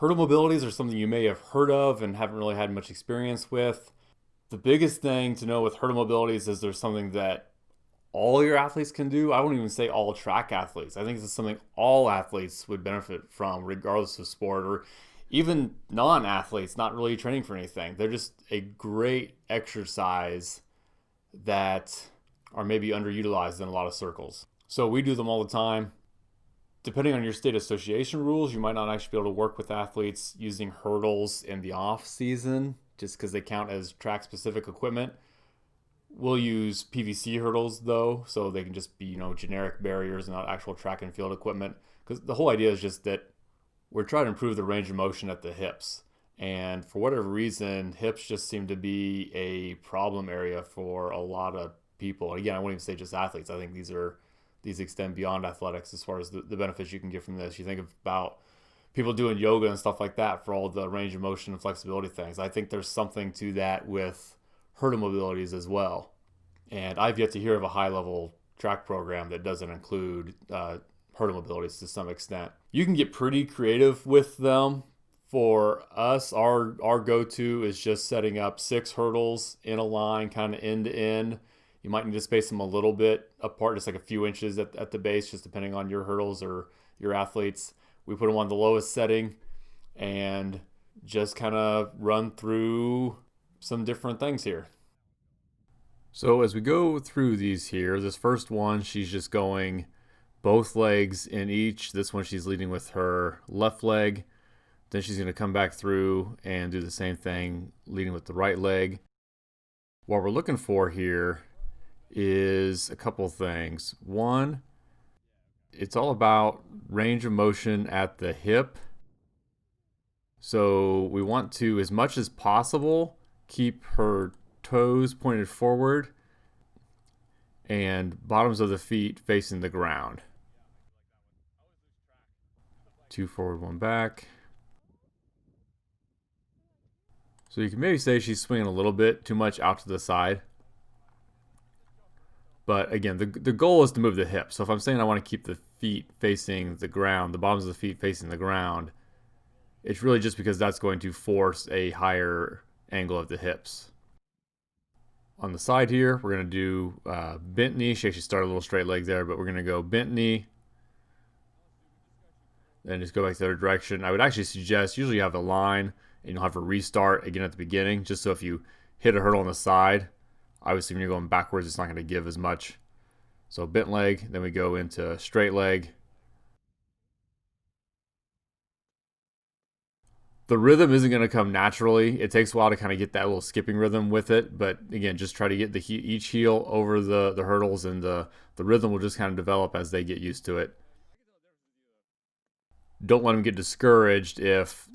Hurdle mobilities are something you may have heard of and haven't really had much experience with. The biggest thing to know with hurdle mobilities is there's something that all your athletes can do. I wouldn't even say all track athletes. I think this is something all athletes would benefit from, regardless of sport, or even non athletes not really training for anything. They're just a great exercise that are maybe underutilized in a lot of circles. So we do them all the time. Depending on your state association rules, you might not actually be able to work with athletes using hurdles in the off season just because they count as track specific equipment. We'll use PVC hurdles though, so they can just be, generic barriers, not actual track and field equipment. Because the whole idea is just that we're trying to improve the range of motion at the hips. And for whatever reason, hips just seem to be a problem area for a lot of people. And again, I wouldn't even say just athletes. I think these extend beyond athletics as far as the benefits you can get from this. You think about people doing yoga and stuff like that for all the range of motion and flexibility things. I think there's something to that with hurdle mobilities as well. And I've yet to hear of a high level track program that doesn't include hurdle mobilities to some extent. You can get pretty creative with them. For us, our go-to is just setting up 6 hurdles in a line, kind of end to end. You might need to space them a little bit apart, just like a few inches at the base, just depending on your hurdles or your athletes. We put them on the lowest setting and just kind of run through some different things here. So as we go through these here, this first one, she's just going both legs in each. This one, she's leading with her left leg. Then she's going to come back through and do the same thing, leading with the right leg. What we're looking for here is a couple of things. One, it's all about range of motion at the hip. So we want to, as much as possible, keep her toes pointed forward and bottoms of the feet facing the ground. 2 forward, 1 back. So you can maybe say she's swinging a little bit too much out to the side. But again, the goal is to move the hips. So if I'm saying I want to keep the feet facing the ground, the bottoms of the feet facing the ground, it's really just because that's going to force a higher angle of the hips. On the side here, we're going to do bent knee. She actually started a little straight leg there, but we're going to go bent knee. Then just go back to the other direction. I would actually suggest, usually you have a line, and you'll have to restart again at the beginning, just so if you hit a hurdle on the side, obviously when you're going backwards, it's not going to give as much. So bent leg, then we go into straight leg. The rhythm isn't going to come naturally. It takes a while to kind of get that little skipping rhythm with it. But again, just try to get each heel over the hurdles, and the rhythm will just kind of develop as they get used to it. Don't let them get discouraged if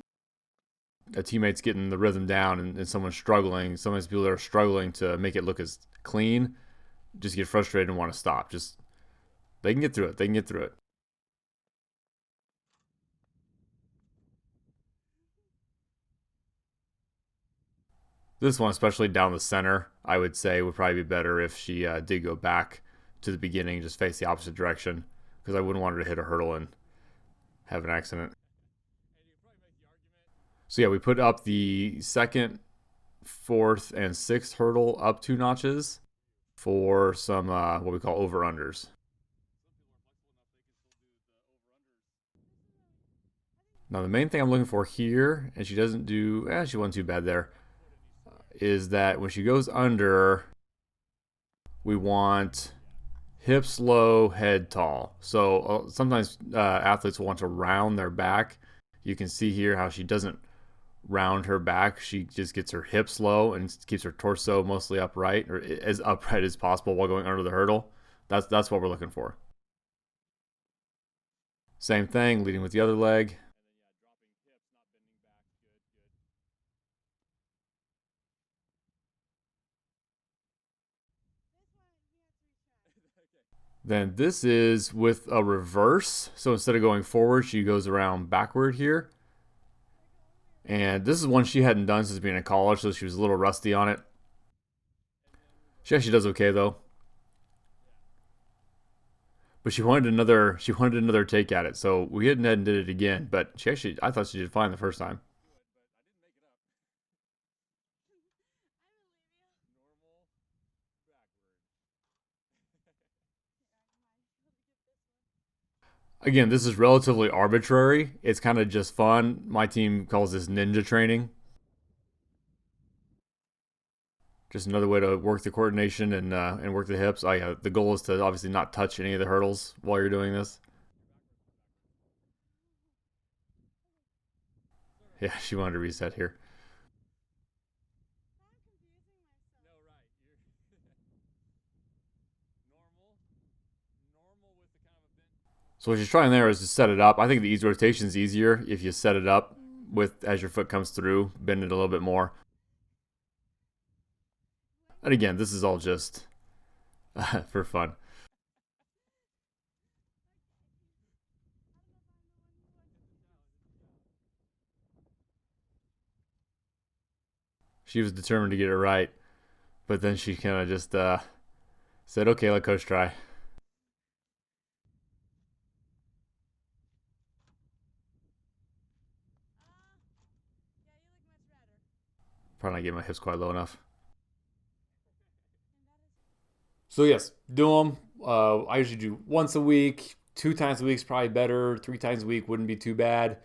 a teammate's getting the rhythm down and someone's struggling. Sometimes people that are struggling to make it look as clean just get frustrated and want to stop. They can get through it. They can get through it. This one, especially down the center, I would say would probably be better if she did go back to the beginning, just face the opposite direction, because I wouldn't want her to hit a hurdle and have an accident. So yeah, we put up the second, fourth, and sixth hurdle up 2 notches for some what we call over-unders. Now the main thing I'm looking for here, and she doesn't do, she wasn't too bad there, is that when she goes under, we want hips low, head tall. So sometimes athletes will want to round their back. You can see here how she doesn't round her back. She just gets her hips low and keeps her torso mostly upright, or as upright as possible while going under the hurdle. That's what we're looking for. Same thing, leading with the other leg. Then this is with a reverse. So instead of going forward, she goes around backward here. And this is one she hadn't done since being in college, so she was a little rusty on it. She actually does okay, though. but she wanted another take at it. So we went ahead and did it again. But she actually, I thought she did fine the first time. Again, this is relatively arbitrary. It's kind of just fun. My team calls this ninja training. Just another way to work the coordination and work the hips. Oh yeah, the goal is to obviously not touch any of the hurdles while you're doing this. Yeah, she wanted to reset here. So what you're trying there is to set it up. I think the ease rotation is easier if you set it up with as your foot comes through, bend it a little bit more. And again, this is all just for fun. She was determined to get it right, but then she kind of just said, "Okay, let coach try." Probably not getting my hips quite low enough. So yes, do them. I usually do once a week. 2 times a week is probably better. 3 times a week wouldn't be too bad.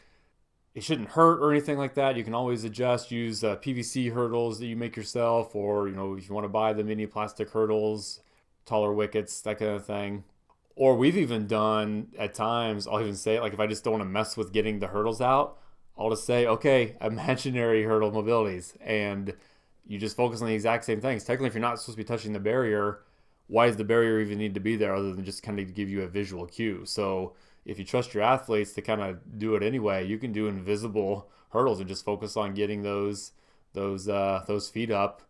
It shouldn't hurt or anything like that. You can always adjust. Use PVC hurdles that you make yourself, or if you want to buy the mini plastic hurdles, taller wickets, that kind of thing. Or we've even done at times. I'll even say it like if I just don't want to mess with getting the hurdles out, I'll just say, okay, imaginary hurdle mobilities, and you just focus on the exact same things. Technically, if you're not supposed to be touching the barrier, why does the barrier even need to be there other than just kind of give you a visual cue? So if you trust your athletes to kind of do it anyway, you can do invisible hurdles and just focus on getting those feet up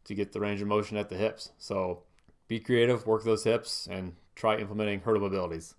to get the range of motion at the hips. So be creative, work those hips, and try implementing hurdle mobilities.